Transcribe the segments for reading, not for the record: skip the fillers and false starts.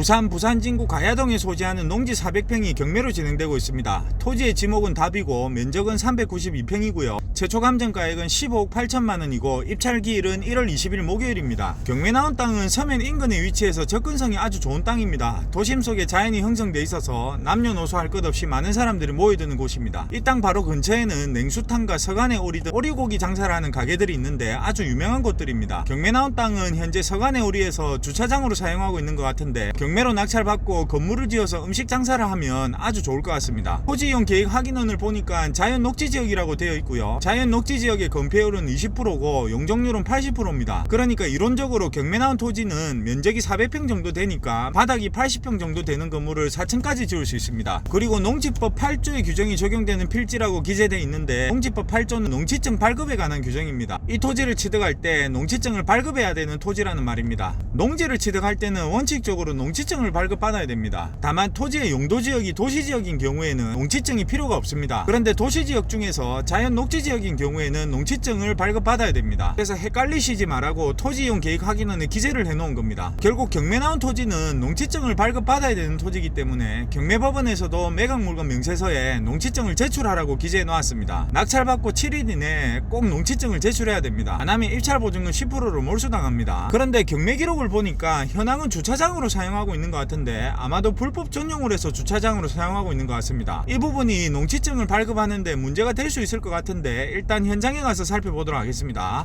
부산 진구 가야동에 소재하는 농지 400평이 경매로 진행되고 있습니다. 토지의 지목은 답이고 면적은 392평이고요. 최초 감정가액은 15억 8천만원이고 입찰 기일은 1월 20일 목요일입니다. 경매 나온 땅은 서면 인근에 위치해서 접근성이 아주 좋은 땅입니다. 도심 속에 자연이 형성돼 있어서 남녀노소 할 것 없이 많은 사람들이 모여드는 곳입니다. 이 땅 바로 근처에는 냉수탕과 서간의 오리 등 오리고기 장사를 하는 가게들이 있는데 아주 유명한 곳들입니다. 경매 나온 땅은 현재 서간의 오리에서 주차장으로 사용하고 있는 것 같은데 경매로 낙찰받고 건물을 지어서 음식 장사를 하면 아주 좋을 것 같습니다. 토지 이용 계획 확인원을 보니까 자연 녹지 지역이라고 되어 있고요. 자연 녹지 지역의 건폐율은 20%고 용적률은 80%입니다. 그러니까 이론적으로 경매 나온 토지는 면적이 400평 정도 되니까 바닥이 80평 정도 되는 건물을 4층까지 지을 수 있습니다. 그리고 농지법 8조의 규정이 적용되는 필지라고 기재되어 있는데 농지법 8조는 농지증 발급에 관한 규정입니다. 이 토지를 취득할 때 농지증을 발급해야 되는 토지라는 말입니다. 농지를 취득할 때는 원칙적으로 농지증을 발급받아야 됩니다. 다만 토지의 용도지역이 도시지역인 경우에는 농지증이 필요가 없습니다. 그런데 도시지역 중에서 자연 녹지지역인 경우에는 농지증을 발급받아야 됩니다. 그래서 헷갈리시지 말라고 토지이용 계획 확인원에 기재를 해놓은 겁니다. 결국 경매 나온 토지는 농지증을 발급받아야 되는 토지이기 때문에 경매법원에서도 매각물건 명세서에 농지증을 제출하라고 기재해 놓았습니다. 낙찰받고 7일 이내에 꼭 농지증을 제출해야 됩니다. 안 하면 입찰보증금 10%를 몰수당합니다. 그런데 경매 기록을 보니까 현황은 주차장으로 사용하고 있는 것 같은데 아마도 불법 전용을 해서 주차장으로 사용하고 있는 것 같습니다. 이 부분이 농지증을 발급하는데 문제가 될 수 있을 것 같은데 일단 현장에 가서 살펴보도록 하겠습니다.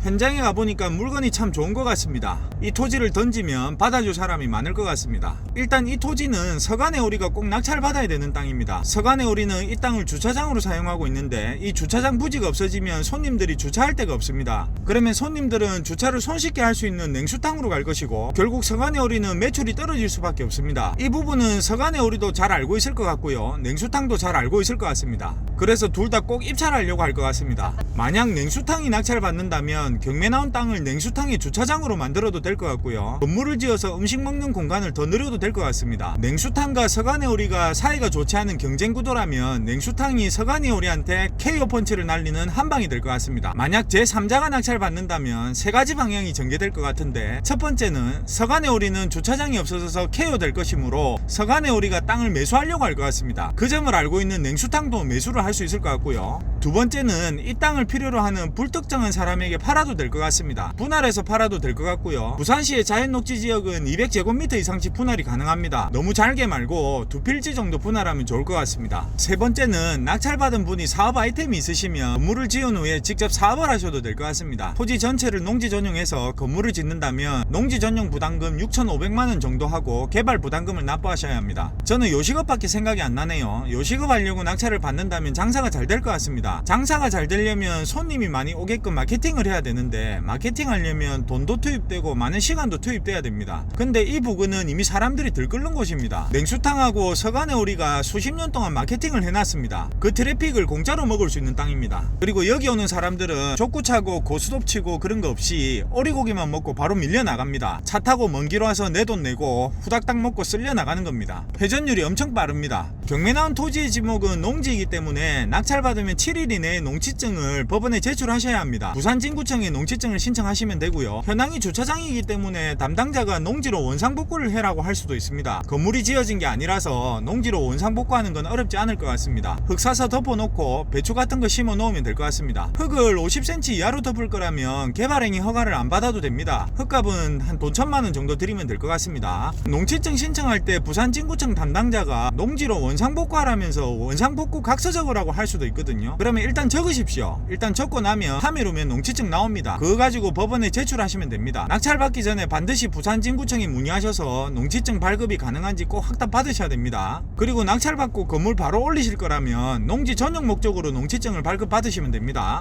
현장에 가보니까 물건이 참 좋은 것 같습니다. 이 토지를 던지면 받아줄 사람이 많을 것 같습니다. 일단 이 토지는 서간의 오리가 꼭 낙찰받아야 되는 땅입니다. 서간의 오리는 이 땅을 주차장으로 사용하고 있는데 이 주차장 부지가 없어지면 손님들이 주차할 데가 없습니다. 그러면 손님들은 주차를 손쉽게 할 수 있는 냉수탕으로 갈 것이고 결국 서간의 오리는 매출이 떨어질 수밖에 없습니다. 이 부분은 서간의 오리도 잘 알고 있을 것 같고요. 냉수탕도 잘 알고 있을 것 같습니다. 그래서 둘 다 꼭 입찰하려고 할 것 같습니다. 만약 냉수탕이 낙찰받는다면 경우에는 경매 나온 땅을 냉수탕의 주차장으로 만들어도 될 것 같고요. 건물을 지어서 음식 먹는 공간을 더 늘려도 될 것 같습니다. 냉수탕과 서간의 오리가 사이가 좋지 않은 경쟁 구도라면 냉수탕이 서간의 오리한테 KO 펀치를 날리는 한방이 될 것 같습니다. 만약 제3자가 낙찰 받는다면 세 가지 방향이 전개될 것 같은데, 첫 번째는 서간의 오리는 주차장이 없어져서 KO 될 것이므로 서간의 오리가 땅을 매수하려고 할 것 같습니다. 그 점을 알고 있는 냉수탕도 매수를 할 수 있을 것 같고요. 두 번째는 이 땅을 필요로 하는 불특정한 사람에게 팔아도 될 것 같습니다. 분할해서 팔아도 될 것 같고요. 부산시의 자연녹지 지역은 200제곱미터 이상씩 분할이 가능합니다. 너무 잘게 말고 두 필지 정도 분할하면 좋을 것 같습니다. 세 번째는 낙찰받은 분이 사업 아이템이 있으시면 건물을 지은 후에 직접 사업을 하셔도 될 것 같습니다. 토지 전체를 농지 전용해서 건물을 짓는다면 농지 전용 부담금 6,500만원 정도 하고 개발 부담금을 납부하셔야 합니다. 저는 요식업밖에 생각이 안 나네요. 요식업 하려고 낙찰을 받는다면 장사가 잘 될 것 같습니다. 장사가 잘 되려면 손님이 많이 오게끔 마케팅을 해야 되는데, 마케팅 하려면 돈도 투입되고 많은 시간도 투입돼야 됩니다. 근데 이 부근은 이미 사람들이 들끓는 곳입니다. 냉수탕하고 서간의 오리가 수십 년 동안 마케팅을 해놨습니다. 그 트래픽을 공짜로 먹을 수 있는 땅입니다. 그리고 여기 오는 사람들은 족구차고 고스톱 치고 그런 거 없이 오리고기만 먹고 바로 밀려 나갑니다. 차 타고 먼 길 와서 내 돈 내고 후닥닥 먹고 쓸려 나가는 겁니다. 회전율이 엄청 빠릅니다. 경매 나온 토지의 지목은 농지이기 때문에 낙찰받으면 7일 이내에 농지증을 법원에 제출하셔야 합니다. 부산진구청에 농지증을 신청하시면 되고요. 현황이 주차장이기 때문에 담당자가 농지로 원상복구를 해라고 할 수도 있습니다. 건물이 지어진 게 아니라서 농지로 원상복구하는 건 어렵지 않을 것 같습니다. 흙 사서 덮어놓고 배추 같은 거 심어 놓으면 될 것 같습니다. 흙을 50cm 이하로 덮을 거라면 개발행위 허가를 안 받아도 됩니다. 흙값은 한 돈 1,000만원 정도 드리면 될 것 같습니다. 농지증 신청할 때 부산진구청 담당자가 농지로 원상복구하라면서 원상복구 각서 적으라고 할 수도 있거든요. 그러면 일단 적으십시오. 일단 적고 나면 3일 후면 농지증 나옵니다. 그거 가지고 법원에 제출하시면 됩니다. 낙찰 받기 전에 반드시 부산진구청에 문의하셔서 농지증 발급이 가능한지 꼭 확답 받으셔야 됩니다. 그리고 낙찰 받고 건물 바로 올리실 거라면 농지 전용 목적으로 농지증을 발급 받으시면 됩니다.